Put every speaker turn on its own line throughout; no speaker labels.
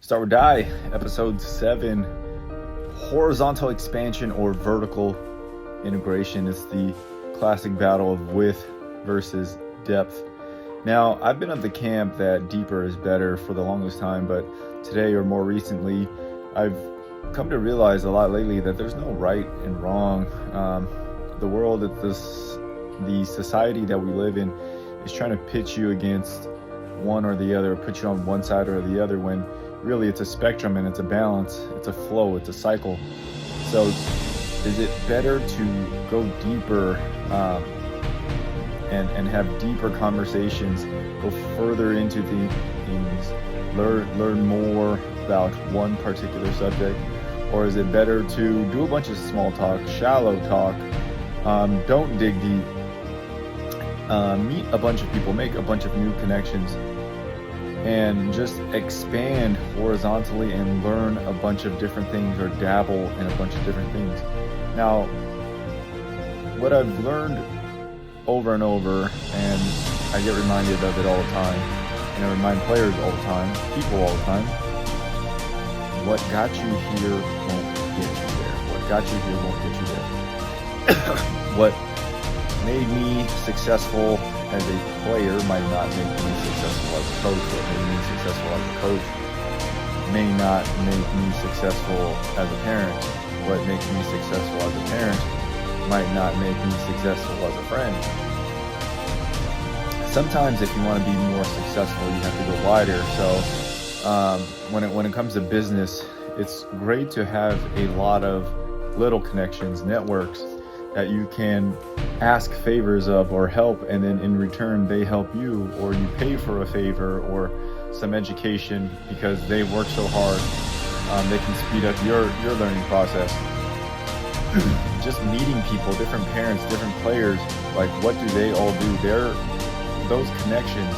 Start or Die, episode 7, horizontal expansion or vertical integration. Is the classic battle of width versus depth. Now, I've been of the camp that deeper is better for the longest time, but today or more recently, I've come to realize a lot lately that there's no right and wrong. The world, the society that we live in is trying to pitch you against one or the other, put you on one side or the other, when really it's a spectrum and it's a balance, it's a flow, it's a cycle. So is it better to go deeper and have deeper conversations, go further into the things, learn more about one particular subject? Or is it better to do a bunch of small talk, shallow talk, don't dig deep, meet a bunch of people, make a bunch of new connections, and just expand horizontally and learn a bunch of different things, or dabble in a bunch of different things? Now, what I've learned over and over, and I get reminded of it all the time, and I remind players all the time, people all the time, what got you here won't get you there. What got you here won't get you there. What made me successful as a player might not make me successful as a coach. What made me successful as a coach may not make me successful as a parent. What makes me successful as a parent might not make me successful as a friend. Sometimes if you want to be more successful, you have to go wider. So when it comes to business, it's great to have a lot of little connections, networks that you can ask favors of or help, and then in return they help you, or you pay for a favor or some education because they work so hard. They can speed up your learning process. Just meeting people, different parents, different players, like what do they all do? Those connections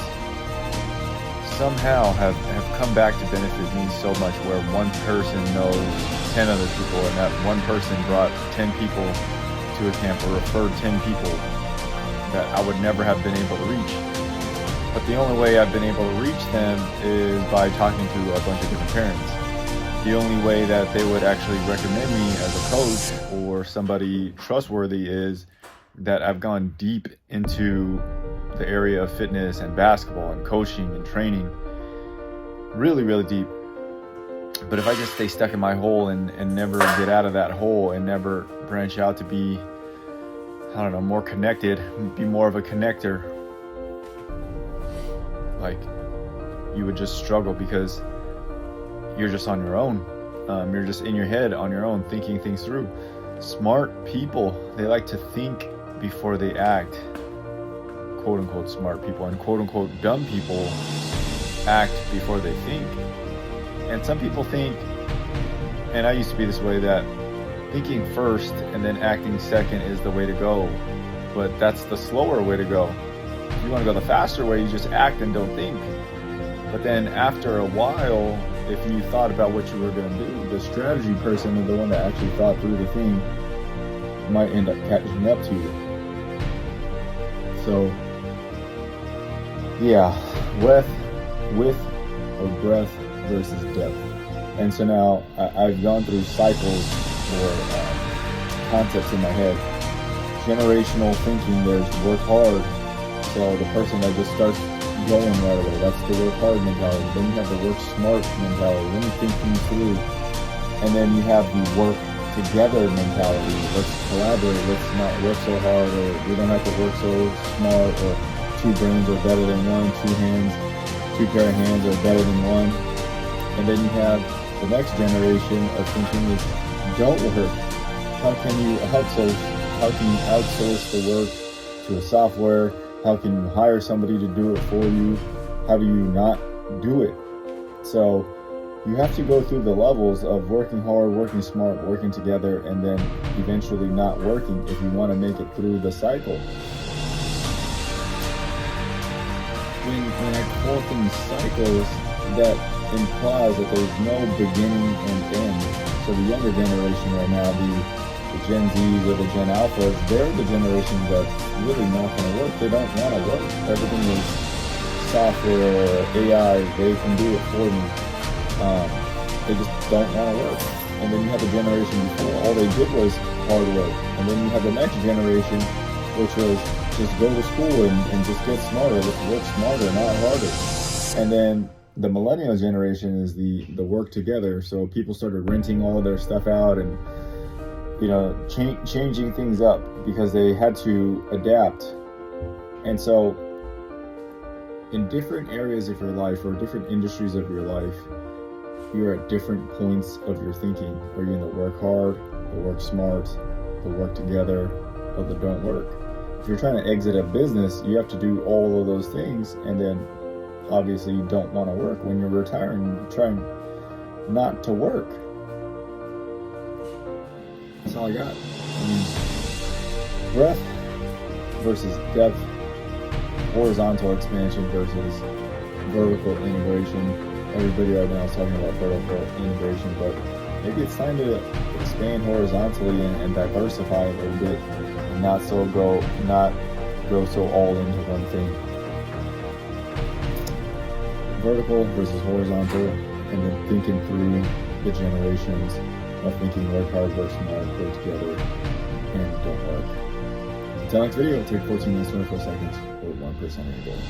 somehow have come back to benefit me so much, where one person knows 10 other people, and that one person brought 10 people to a camp, or referred 10 people that I would never have been able to reach. But the only way I've been able to reach them is by talking to a bunch of different parents. The only way that they would actually recommend me as a coach or somebody trustworthy is that I've gone deep into the area of fitness and basketball and coaching and training, really, really deep. But if I just stay stuck in my hole and never get out of that hole and never branch out to be, I don't know, more connected, be more of a connector, like, you would just struggle because you're just on your own. You're just in your head on your own, thinking things through. Smart people, they like to think before they act. Quote unquote smart people, and quote unquote dumb people act before they think. And some people think, and I used to be this way, that thinking first and then acting second is the way to go. But that's the slower way to go. If you want to go the faster way, you just act and don't think. But then after a while, if you thought about what you were going to do, the strategy person, and the one that actually thought through the thing, might end up catching up to you. So, yeah, width or breadth versus depth. And so now I've gone through cycles or concepts in my head. Generational thinking, there's work hard. So the person that just starts going right away, that's the work hard mentality. Then you have the work smart mentality. Then you think things through. And then you have the work together mentality. Let's collaborate. Let's not work so hard, or we don't have to work so smart, or two brains are better than one, two pair of hands are better than one. And then you have the next generation of thinking is, don't work. How can you outsource the work to a software? How can you hire somebody to do it for you? How do you not do it? So you have to go through the levels of working hard, working smart, working together, and then eventually not working if you want to make it through the cycle. When I call things cycles, that implies that there's no beginning and end. So the younger generation right now, the Gen Zs or the Gen Alphas, they're the generation that's really not going to work. They don't want to work. Everything is software, AI, they can do it for me. they just don't want to work. And then you have the generation before, all they did was hard work. And then you have the next generation, which was just go to school and just get smarter, let's work smarter, not harder. And then the millennial generation is the work together. So people started renting all of their stuff out and, you know, changing things up because they had to adapt. And so in different areas of your life or different industries of your life, you're at different points of your thinking. Are you in the work hard, the work smart, the work together, or the don't work? If you're trying to exit a business, you have to do all of those things, and then obviously you don't want to work. When you're retiring, you're trying not to work. That's all I got. I mean, breadth versus depth, horizontal expansion versus vertical integration. Everybody right now is talking about vertical integration, but maybe it's time to expand horizontally and diversify a little bit, and not go so all into one thing. Vertical versus horizontal, and then thinking through the generations of thinking work hard, work smart, work together, and don't work. Until next video, take 14 minutes, 24 seconds, or 1% of your goal.